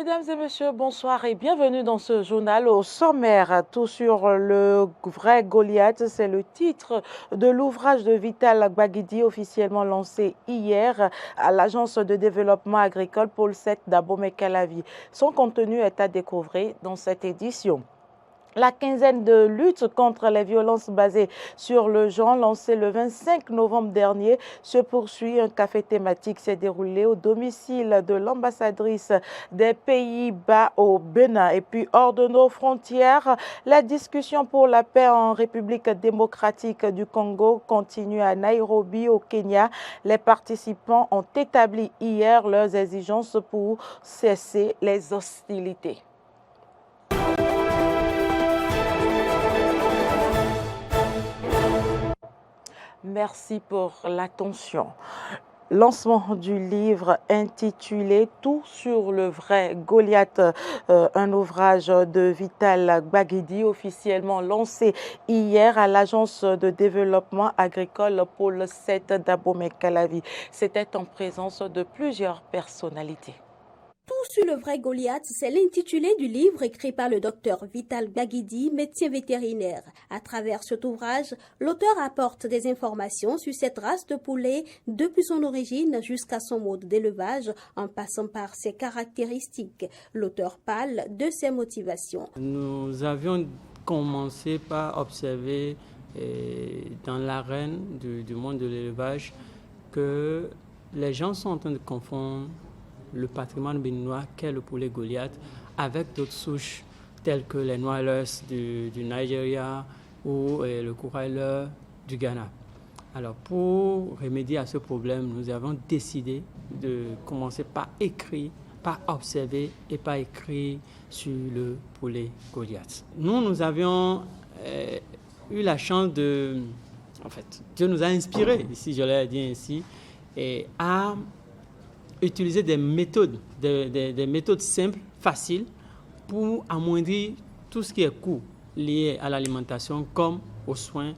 Mesdames et messieurs, bonsoir et bienvenue dans ce journal au sommaire. Tout sur le vrai Goliath, c'est le titre de l'ouvrage de Vital Gbagidi officiellement lancé hier à l'Agence de développement agricole Pôle 7 d'Abomey-Calavi. Son contenu est à découvrir dans cette édition. La quinzaine de lutte contre les violences basées sur le genre, lancée le 25 novembre dernier, se poursuit. Un café thématique s'est déroulé au domicile de l'ambassadrice des Pays-Bas au Bénin. Et puis, hors de nos frontières, la discussion pour la paix en République démocratique du Congo continue à Nairobi, au Kenya. Les participants ont établi hier leurs exigences pour cesser les hostilités. Merci pour l'attention. Lancement du livre intitulé « Tout sur le vrai Goliath », un ouvrage de Vital Gbagidi officiellement lancé hier à l'Agence de développement agricole Pôle 7 d'Abomey-Calavi. C'était en présence de plusieurs personnalités. Tout sur le vrai Goliath, c'est l'intitulé du livre écrit par le docteur Vital Gbagidi, médecin vétérinaire. À travers cet ouvrage, l'auteur apporte des informations sur cette race de poulet depuis son origine jusqu'à son mode d'élevage, en passant par ses caractéristiques. L'auteur parle de ses motivations. Nous avions commencé par observer dans l'arène du monde de l'élevage que les gens sont en train de confondre le patrimoine béninois qu'est le poulet Goliath avec d'autres souches telles que les Noirs du Nigeria ou le Courailer du Ghana. Alors pour remédier à ce problème, nous avons décidé de commencer par écrire, par observer et par écrire sur le poulet Goliath. Nous avions eu la chance de... En fait, Dieu nous a inspirés, si je l'ai dit ainsi, et à utiliser des méthodes, des méthodes simples, faciles, pour amoindrir tout ce qui est coût lié à l'alimentation comme aux soins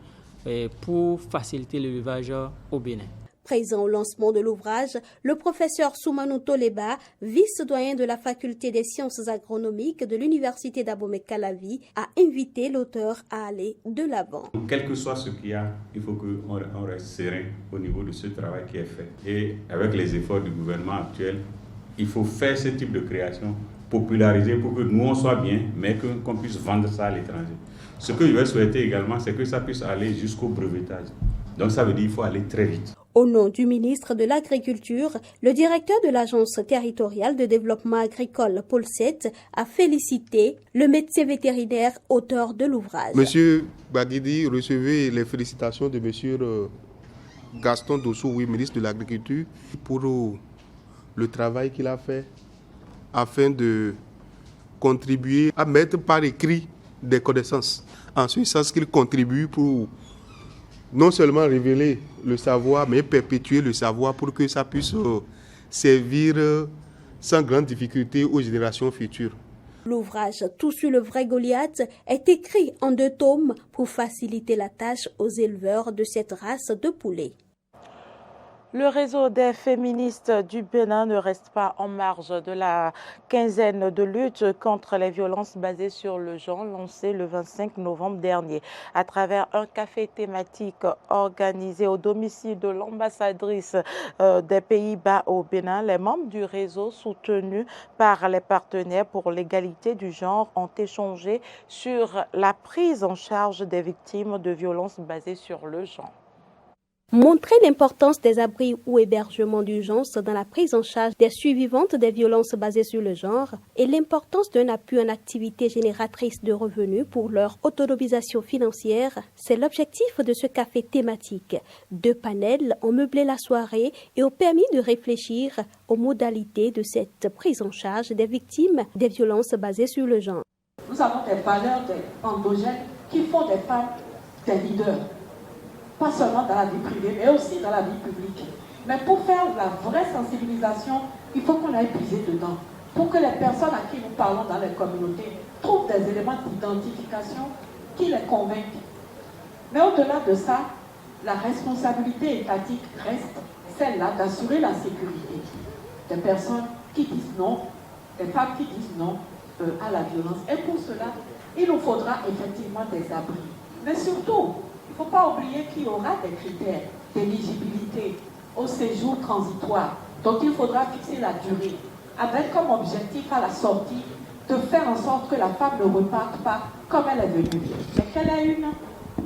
pour faciliter l'élevage au Bénin. Présent au lancement de l'ouvrage, le professeur Soumanou Toleba, vice-doyen de la faculté des sciences agronomiques de l'université d'Abomey-Calavi, a invité l'auteur à aller de l'avant. Quel que soit ce qu'il y a, il faut qu'on reste serein au niveau de ce travail qui est fait. Et avec les efforts du gouvernement actuel, il faut faire ce type de création, populariser pour que nous on soit bien, mais qu'on puisse vendre ça à l'étranger. Ce que je vais souhaiter également, c'est que ça puisse aller jusqu'au brevetage. Donc ça veut dire qu'il faut aller très vite. Au nom du ministre de l'Agriculture, le directeur de l'Agence territoriale de développement agricole Pôle 7 a félicité le médecin vétérinaire auteur de l'ouvrage. Monsieur Gbagidi, recevez les félicitations de monsieur Gaston Dosso, ministre de l'Agriculture, pour le travail qu'il a fait afin de contribuer à mettre par écrit des connaissances. En ce sens qu'il contribue pour non seulement révéler le savoir, mais perpétuer le savoir pour que ça puisse servir sans grande difficulté aux générations futures. L'ouvrage « Tout sur le vrai Goliath » est écrit en 2 tomes pour faciliter la tâche aux éleveurs de cette race de poulets. Le réseau des féministes du Bénin ne reste pas en marge de la quinzaine de lutte contre les violences basées sur le genre lancée le 25 novembre dernier. À travers un café thématique organisé au domicile de l'ambassadrice des Pays-Bas au Bénin, les membres du réseau soutenus par les partenaires pour l'égalité du genre ont échangé sur la prise en charge des victimes de violences basées sur le genre. Montrer l'importance des abris ou hébergements d'urgence dans la prise en charge des survivantes des violences basées sur le genre et l'importance d'un appui en activité génératrice de revenus pour leur autonomisation financière, c'est l'objectif de ce café thématique. 2 panels ont meublé la soirée et ont permis de réfléchir aux modalités de cette prise en charge des victimes des violences basées sur le genre. Nous avons des valeurs endogènes qui font des femmes des leaders. Pas seulement dans la vie privée, mais aussi dans la vie publique. Mais pour faire la vraie sensibilisation, il faut qu'on aille puiser dedans. Pour que les personnes à qui nous parlons dans les communautés trouvent des éléments d'identification qui les convainquent. Mais au-delà de ça, la responsabilité étatique reste celle-là d'assurer la sécurité des personnes qui disent non des femmes qui disent non à la violence. Et pour cela, il nous faudra effectivement des abris. Mais surtout, il ne faut pas oublier qu'il y aura des critères d'éligibilité au séjour transitoire. Donc il faudra fixer la durée, avec comme objectif à la sortie de faire en sorte que la femme ne reparte pas comme elle est venue, mais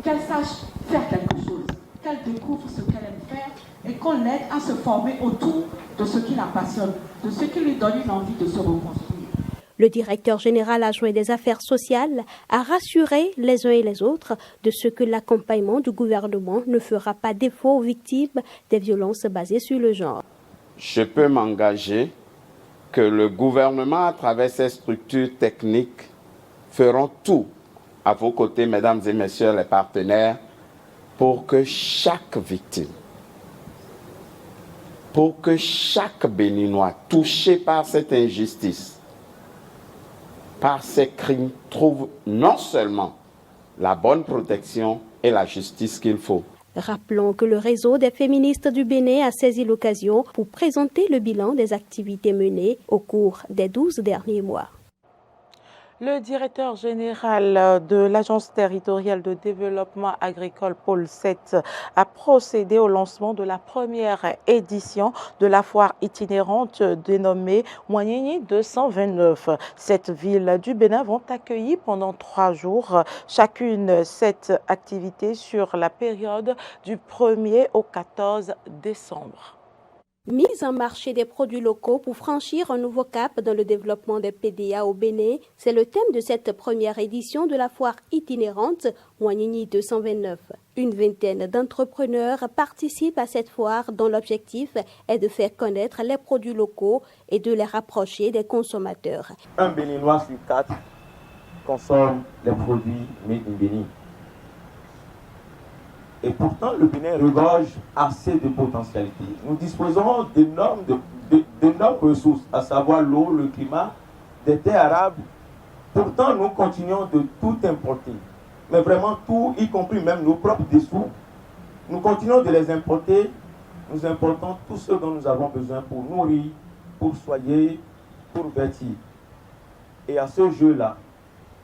qu'elle sache faire quelque chose, qu'elle découvre ce qu'elle aime faire et qu'on l'aide à se former autour de ce qui la passionne, de ce qui lui donne une envie de se reconstruire. Le directeur général adjoint des affaires sociales a rassuré les uns et les autres de ce que l'accompagnement du gouvernement ne fera pas défaut aux victimes des violences basées sur le genre. Je peux m'engager que le gouvernement, à travers ses structures techniques, feront tout à vos côtés, mesdames et messieurs les partenaires, pour que chaque victime, pour que chaque Béninois touché par cette injustice, par ces crimes, trouve non seulement la bonne protection et la justice qu'il faut. Rappelons que le réseau des féministes du Bénin a saisi l'occasion pour présenter le bilan des activités menées au cours des 12 derniers mois. Le directeur général de l'Agence territoriale de développement agricole Pôle 7 a procédé au lancement de la première édition de la foire itinérante dénommée Moignéni 229. Cette ville du Bénin vont accueillir pendant 3 jours chacune 7 activités sur la période du 1er au 14 décembre. Mise en marché des produits locaux pour franchir un nouveau cap dans le développement des PDA au Bénin, c'est le thème de cette première édition de la foire itinérante Moignéni 229. Une vingtaine d'entrepreneurs participent à cette foire dont l'objectif est de faire connaître les produits locaux et de les rapprocher des consommateurs. Un Béninois sur 4 consomme les produits made in Bénin. Et pourtant, le Bénin regorge assez de potentialités. Nous disposons d'énormes ressources, à savoir l'eau, le climat, des terres arables. Pourtant, nous continuons de tout importer. Mais vraiment tout, y compris même nos propres dessous. Nous continuons de les importer. Nous importons tout ce dont nous avons besoin pour nourrir, pour soigner, pour vêtir. Et à ce jeu-là,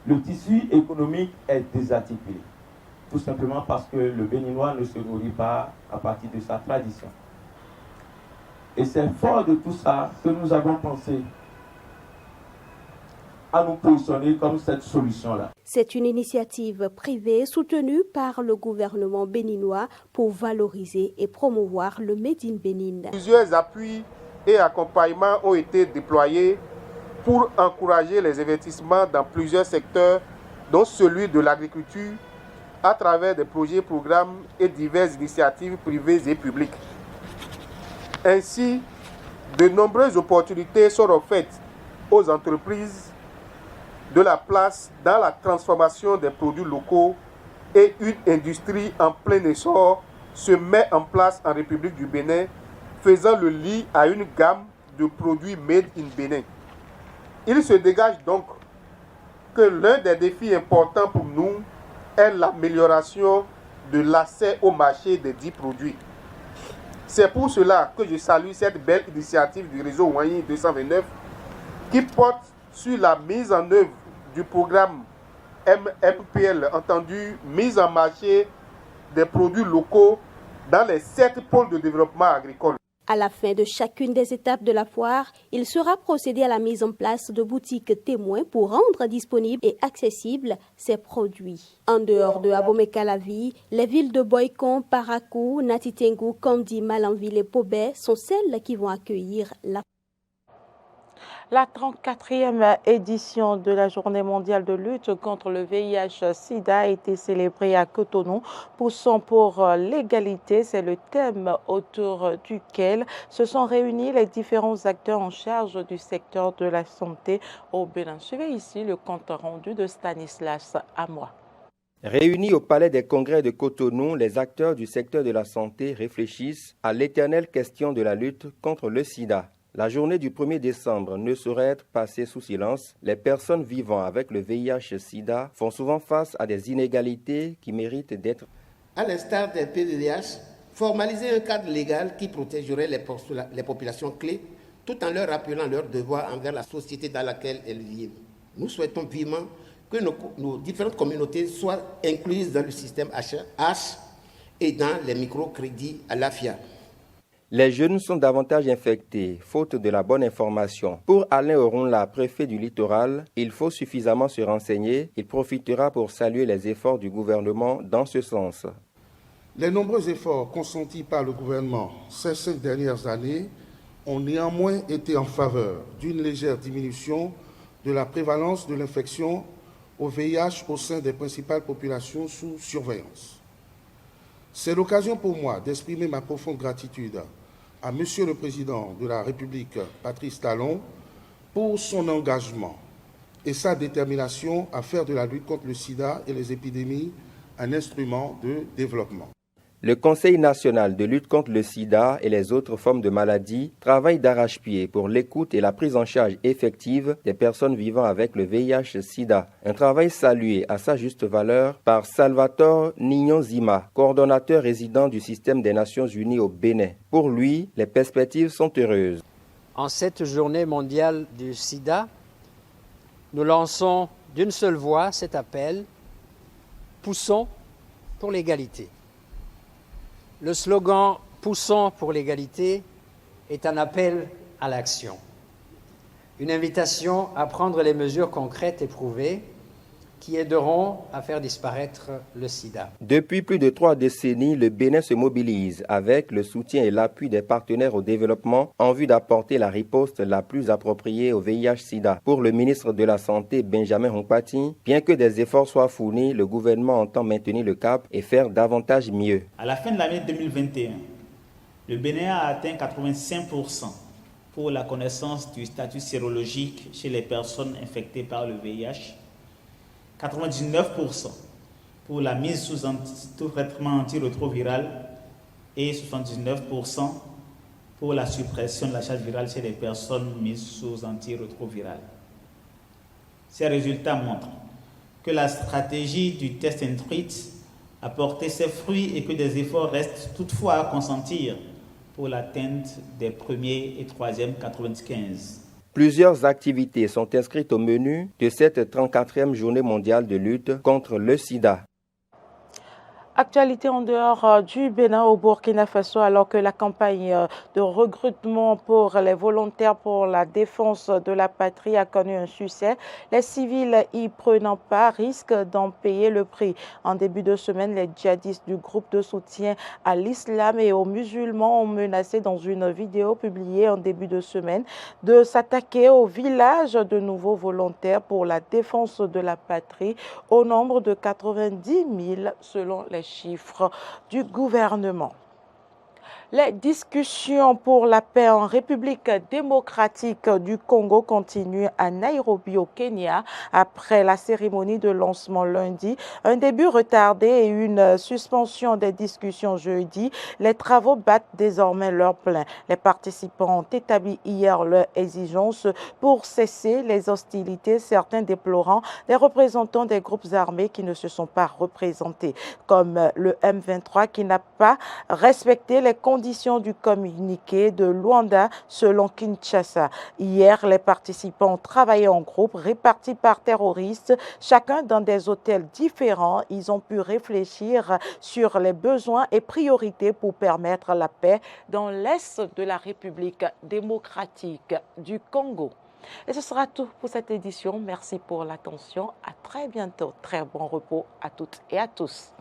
le tissu économique est désarticulé. Tout simplement parce que le Béninois ne se nourrit pas à partir de sa tradition. Et c'est fort de tout ça que nous avons pensé à nous positionner comme cette solution-là. C'est une initiative privée soutenue par le gouvernement béninois pour valoriser et promouvoir le Made in Bénin. Plusieurs appuis et accompagnements ont été déployés pour encourager les investissements dans plusieurs secteurs, dont celui de l'agriculture, à travers des projets, programmes et diverses initiatives privées et publiques. Ainsi, de nombreuses opportunités sont offertes aux entreprises de la place dans la transformation des produits locaux et une industrie en plein essor se met en place en République du Bénin, faisant le lit à une gamme de produits made in Bénin. Il se dégage donc que l'un des défis importants pour nous est l'amélioration de l'accès au marché des dits produits. C'est pour cela que je salue cette belle initiative du réseau Moignéni 229 qui porte sur la mise en œuvre du programme MPL, entendu mise en marché des produits locaux dans les 7 pôles de développement agricole. À la fin de chacune des étapes de la foire, il sera procédé à la mise en place de boutiques témoins pour rendre disponibles et accessibles ces produits. En dehors de Abomey-Calavi, les villes de Boycon, Parakou, Natitengu, Kandi, Malanville et Pobé sont celles qui vont accueillir la foire. La 34e édition de la Journée mondiale de lutte contre le VIH-Sida a été célébrée à Cotonou. Poussons pour l'égalité, c'est le thème autour duquel se sont réunis les différents acteurs en charge du secteur de la santé au Bénin. Suivez ici le compte rendu de Stanislas Amoa. Réunis au Palais des Congrès de Cotonou, les acteurs du secteur de la santé réfléchissent à l'éternelle question de la lutte contre le sida. La journée du 1er décembre ne saurait être passée sous silence. Les personnes vivant avec le VIH-Sida font souvent face à des inégalités qui méritent d'être... À l'instar des PDDH, formaliser un cadre légal qui protégerait les populations clés tout en leur rappelant leurs devoirs envers la société dans laquelle elles vivent. Nous souhaitons vivement que nos différentes communautés soient incluses dans le système H et dans les microcrédits à l'AFIA. Les jeunes sont davantage infectés, faute de la bonne information. Pour Alain Orunla, préfet du littoral, il faut suffisamment se renseigner. Il profitera pour saluer les efforts du gouvernement dans ce sens. Les nombreux efforts consentis par le gouvernement ces 5 dernières années ont néanmoins été en faveur d'une légère diminution de la prévalence de l'infection au VIH au sein des principales populations sous surveillance. C'est l'occasion pour moi d'exprimer ma profonde gratitude à Monsieur le Président de la République, Patrice Talon, pour son engagement et sa détermination à faire de la lutte contre le sida et les épidémies un instrument de développement. Le Conseil national de lutte contre le sida et les autres formes de maladies travaille d'arrache-pied pour l'écoute et la prise en charge effective des personnes vivant avec le VIH-sida. Un travail salué à sa juste valeur par Salvatore Nignon-Zima, coordonnateur résident du système des Nations Unies au Bénin. Pour lui, les perspectives sont heureuses. En cette journée mondiale du sida, nous lançons d'une seule voix cet appel « Poussons pour l'égalité ». Le slogan « Poussons pour l'égalité » est un appel à l'action, une invitation à prendre les mesures concrètes et prouvées qui aideront à faire disparaître le sida. Depuis plus de 3 décennies, le Bénin se mobilise avec le soutien et l'appui des partenaires au développement en vue d'apporter la riposte la plus appropriée au VIH-sida. Pour le ministre de la Santé, Benjamin Humpati, bien que des efforts soient fournis, le gouvernement entend maintenir le cap et faire davantage mieux. À la fin de l'année 2021, le Bénin a atteint 85% pour la connaissance du statut sérologique chez les personnes infectées par le VIH, 99% pour la mise sous traitement antirétroviral et 79% pour la suppression de la charge virale chez les personnes mises sous antirétroviral. Ces résultats montrent que la stratégie du test and treat a porté ses fruits et que des efforts restent toutefois à consentir pour l'atteinte des premiers et troisièmes 95. Plusieurs activités sont inscrites au menu de cette 34e journée mondiale de lutte contre le sida. Actualité en dehors du Bénin au Burkina Faso, alors que la campagne de recrutement pour les volontaires pour la défense de la patrie a connu un succès. Les civils y prenant part risquent d'en payer le prix. En début de semaine, les djihadistes du groupe de soutien à l'islam et aux musulmans ont menacé dans une vidéo publiée en début de semaine de s'attaquer au village de nouveaux volontaires pour la défense de la patrie au nombre de 90 000 selon les chiffres du gouvernement. Les discussions pour la paix en République démocratique du Congo continuent à Nairobi au Kenya après la cérémonie de lancement lundi. Un début retardé et une suspension des discussions jeudi. Les travaux battent désormais leur plein. Les participants ont établi hier leurs exigences pour cesser les hostilités, certains déplorant des représentants des groupes armés qui ne se sont pas représentés, comme le M23 qui n'a pas respecté les conditions du communiqué de Luanda selon Kinshasa. Hier, les participants ont travaillé en groupe répartis par terroristes, chacun dans des hôtels différents. Ils ont pu réfléchir sur les besoins et priorités pour permettre la paix dans l'est de la République démocratique du Congo. Et ce sera tout pour cette édition. Merci pour l'attention. À très bientôt. Très bon repos à toutes et à tous.